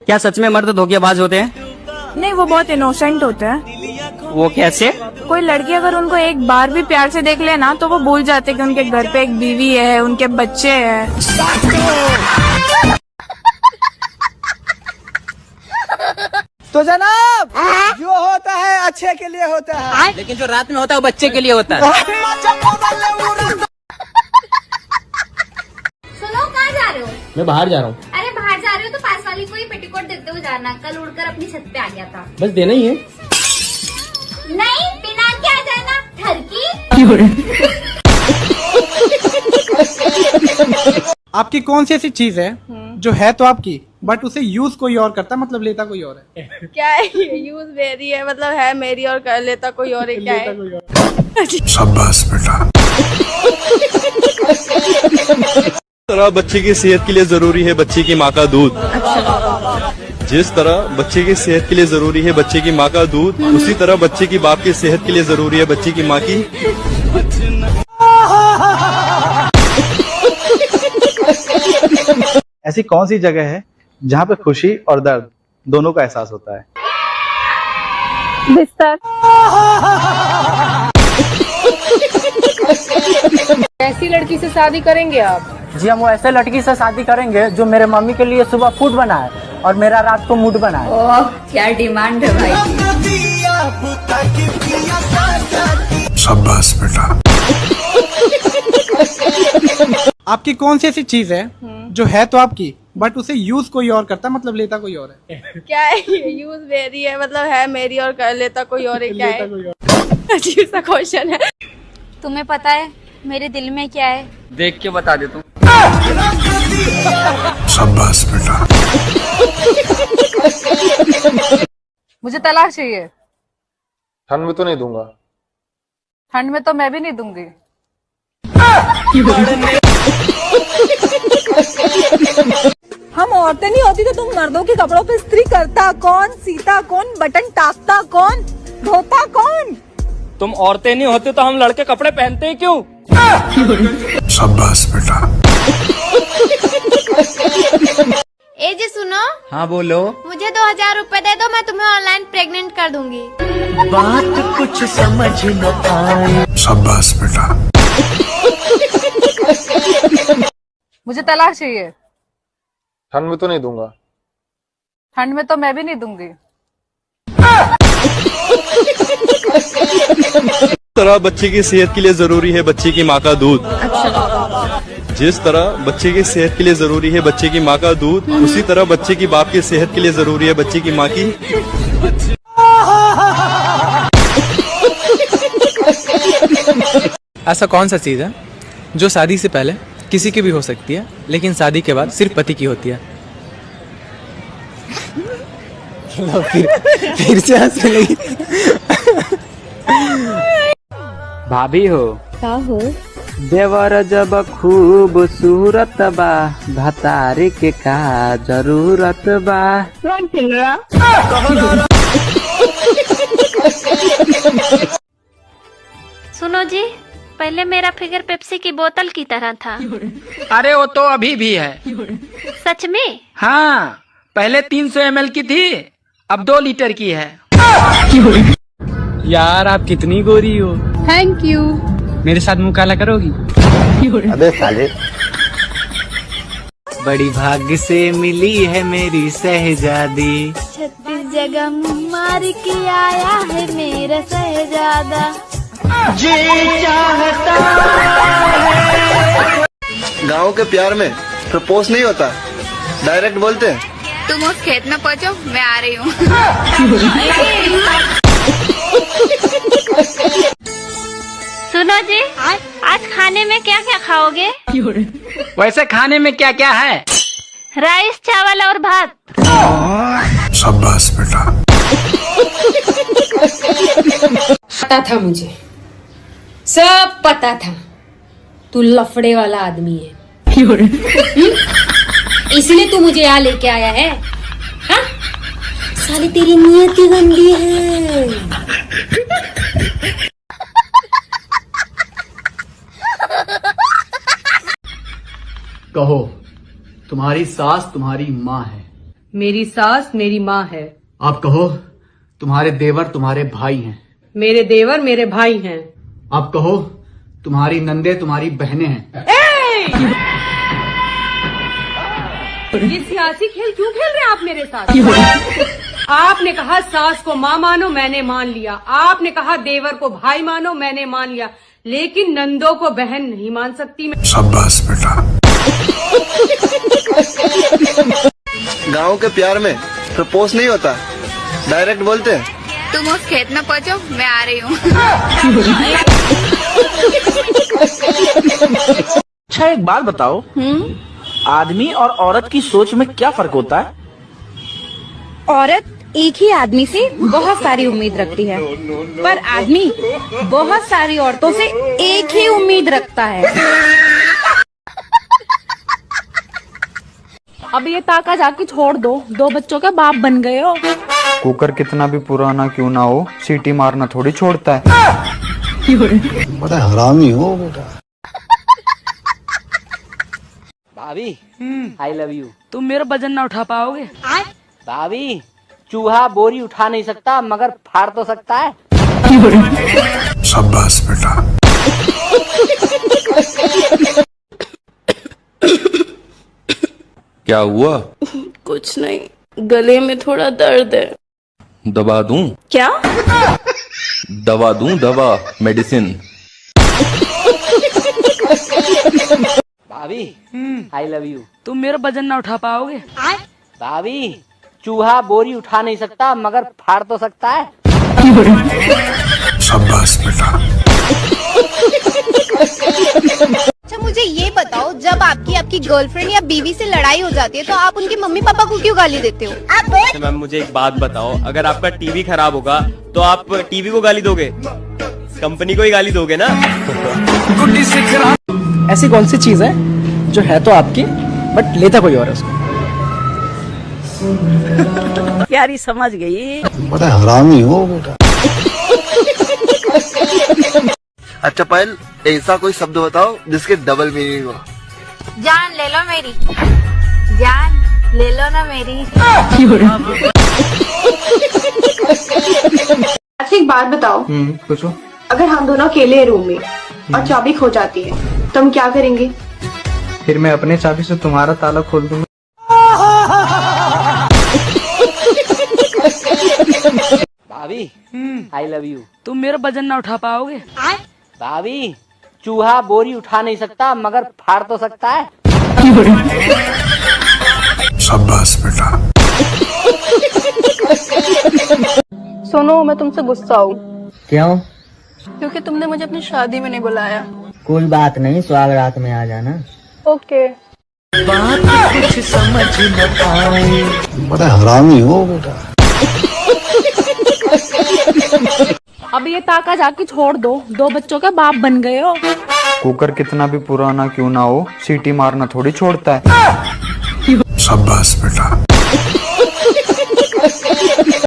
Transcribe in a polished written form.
क्या सच में मर्द धोखेबाज होते हैं? नहीं, वो बहुत इनोसेंट होते हैं। वो कैसे? कोई लड़की अगर उनको एक बार भी प्यार से देख ले ना, तो वो भूल जाते कि उनके घर पे एक बीवी है, उनके बच्चे हैं। तो जनाब, जो होता है अच्छे के लिए होता है, लेकिन जो रात में होता है वो बच्चे के लिए होता है। सुनो, कहाँ जा रहे हो? मैं बाहर जा रहा हूँ। अरे बाहर जा रहे हो तो पास वाली को ही पेटीकोट देते हुए जाना। कल उड़कर अपनी छत पे आ गया था। बस देना ही है। नहीं, बिना के आ जाना। ठरकी। आपकी कौन सी ऐसी चीज है जो है तो आपकी, बट उसे यूज कोई और करता, मतलब लेता कोई और है? क्या है ये? यूज मेरी है, मतलब है मेरी और कर लेता कोई और है। क्या है? शाबाश बेटा। तरह बच्चे की सेहत के लिए जरूरी है बच्चे की माँ का दूध। जिस तरह बच्चे की सेहत के लिए जरूरी है बच्चे की माँ का दूध, उसी तरह बच्चे की बाप की सेहत के लिए जरूरी है बच्चे की माँ की। ऐसी कौन सी जगह है जहाँ पे खुशी और दर्द दोनों का एहसास होता है? बिस्तर। ऐसी लड़की से शादी करेंगे आप? जी, हम वो ऐसे लड़की से शादी करेंगे जो मेरे मम्मी के लिए सुबह फूड बनाए और मेरा रात को मूड बनाए। ओह, क्या डिमांड है भाई। शाबाश बेटा। आपकी कौन सी ऐसी चीज है जो है तो आपकी, बट उसे यूज कोई और करता, मतलब लेता कोई और है? क्या है ये? यूज मेरी है, मतलब है मेरी और कर लेता कोई और है। क्या है? अजीब सा क्वेश्चन है। तुम्हें पता है मेरे दिल में क्या है? देख के बता दे तू। शाबाश बेटा। मुझे तलाक चाहिए। ठंड में तो नहीं दूंगा। ठंड में तो मैं भी नहीं दूंगी। हम औरतें नहीं होती तो तुम मर्दों के कपड़ों पे इस्त्री करता कौन, सीता कौन, बटन टाकता कौन, धोता कौन? तुम औरतें नहीं होते तो हम लड़के कपड़े पहनते हैं क्यों? शाबाश बेटा। ए जी सुनो। हाँ बोलो। मुझे 2000 रुपए दे दो, मैं तुम्हें ऑनलाइन प्रेग्नेंट कर दूंगी। बात कुछ समझ न आए। शाबाश बेटा। मुझे तलाक चाहिए। ठंड में तो नहीं दूंगा। ठंड में तो मैं भी नहीं दूंगी। तरह बच्चे की सेहत के लिए जरूरी है बच्चे की माँ का दूध। जिस तरह बच्चे की सेहत के लिए जरूरी है बच्चे की माँ का दूध, उसी तरह बच्चे की बाप की सेहत के लिए जरूरी है बच्चे की माँ की। ऐसा कौन सा चीज है जो शादी से पहले किसी की भी हो सकती है, लेकिन शादी के बाद सिर्फ पति की होती है? फिर से हंसने लगी। भाभी हो? क्या हो? देवर जब खूबसूरत बा, भतारे के का जरूरत बा। सुनो जी, पहले मेरा फिगर पेप्सी की बोतल की तरह था। अरे वो तो अभी भी है। सच में? हाँ, पहले 300 ml की थी, अब 2 लीटर की है। यार आप कितनी गोरी हो। Thank you. मेरे साथ मुँह काला करोगी? अबे साले। बड़ी भाग्य से मिली है मेरी शहजादी। 36 जगह मार के आया है मेरा शहजादा। गाँव के प्यार में प्रपोज नहीं होता, डायरेक्ट बोलते हैं। तुम उस खेत में पहुंचो, मैं आ रही हूँ। सुनो जी, आज खाने में क्या क्या खाओगे? वैसे खाने में क्या क्या है? राइस, चावल और भात। शाबाश बेटा। पता था मुझे, सब पता था तू लफड़े वाला आदमी है। इसलिए तू मुझे यहाँ लेके आया है। हाँ? साली तेरी नियत ही गंदी है। कहो, तुम्हारी सास तुम्हारी माँ है, मेरी सास मेरी माँ है। आप कहो तुम्हारे देवर तुम्हारे भाई हैं। मेरे देवर मेरे भाई हैं। आप कहो तुम्हारी नंदे तुम्हारी बहनें हैं। ये सियासी खेल क्यों खेल रहे हैं आप मेरे साथ? आपने कहा सास को माँ मानो, मैंने मान लिया। आपने कहा देवर को भाई मानो, मैंने मान लिया। लेकिन नंदों को बहन नहीं मान सकती मैं। शाबाश बेटा। गाँव के प्यार में प्रपोज नहीं होता, डायरेक्ट बोलते हैं। तुम उस खेत में पहुंचो, मैं आ रही हूँ। अच्छा एक बात बताओ, आदमी और औरत की सोच में क्या फर्क होता है? औरत एक ही आदमी से बहुत सारी उम्मीद रखती है, पर आदमी बहुत सारी औरतों से एक ही उम्मीद रखता है। अब ये ताका जाके छोड़ दो, 2 बच्चों के बाप बन गए हो। कुकर कितना भी पुराना क्यों ना हो, सीटी मारना थोड़ी छोड़ता है। बड़ा हरामी हो बेटा। भाभी आई लव यू। तुम मेरा वजन ना उठा पाओगे? भाभी चूहा बोरी उठा नहीं सकता मगर फाड़ तो सकता है। शाबाश बेटा। क्या हुआ? कुछ नहीं, गले में थोड़ा दर्द है। दवा दूं? क्या? दवा दूं? दवा, मेडिसिन। भाभी आई लव यू। तुम मेरा वजन ना उठा पाओगे? भाभी चूहा बोरी उठा नहीं सकता मगर फाड़ तो सकता है। शाबाश बेटा। अच्छा मुझे ये बताओ, जब आपकी गर्लफ्रेंड या बीवी से लड़ाई हो जाती है तो आप उनके मम्मी पापा को क्यों गाली देते हो? मैम मुझे एक बात बताओ, अगर आपका टीवी खराब होगा तो आप टीवी को गाली दोगे? कंपनी को ही गाली दोगे ना? ऐसी कौन सी चीज है जो है तो आपकी बट लेता कोई और है उसको? प्यारी समझ गई। बड़ा हरामी हो बेटा। अच्छा पायल, ऐसा कोई शब्द बताओ जिसके डबल मीनिंग हो। जान ले लो मेरी, जान ले लो ना मेरी। अच्छा एक बात बताओ, पूछो। अगर हम दोनों अकेले हैं रूम में और चाबी खो जाती है तो हम क्या करेंगे? फिर मैं अपने चाबी से तुम्हारा ताला खोल दूंगा। भाभी आई लव यू। तुम मेरा वजन ना उठा पाओगे? भाभी चूहा बोरी उठा नहीं सकता मगर फाड़ तो सकता है। शाबाश बेटा। सुनो, मैं तुमसे गुस्सा हूँ। क्यों? क्योंकि तुमने मुझे अपनी शादी में नहीं बुलाया। कोई बात नहीं, स्वाग रात में आ जाना। ओके। बात कुछ समझ न आए। बड़ा हरामी हो बेटा। अब ये ताका जाके छोड़ दो, 2 बच्चों के बाप बन गए हो। कुकर कितना भी पुराना क्यों ना हो, सीटी मारना थोड़ी छोड़ता है। शाबाश बेटा।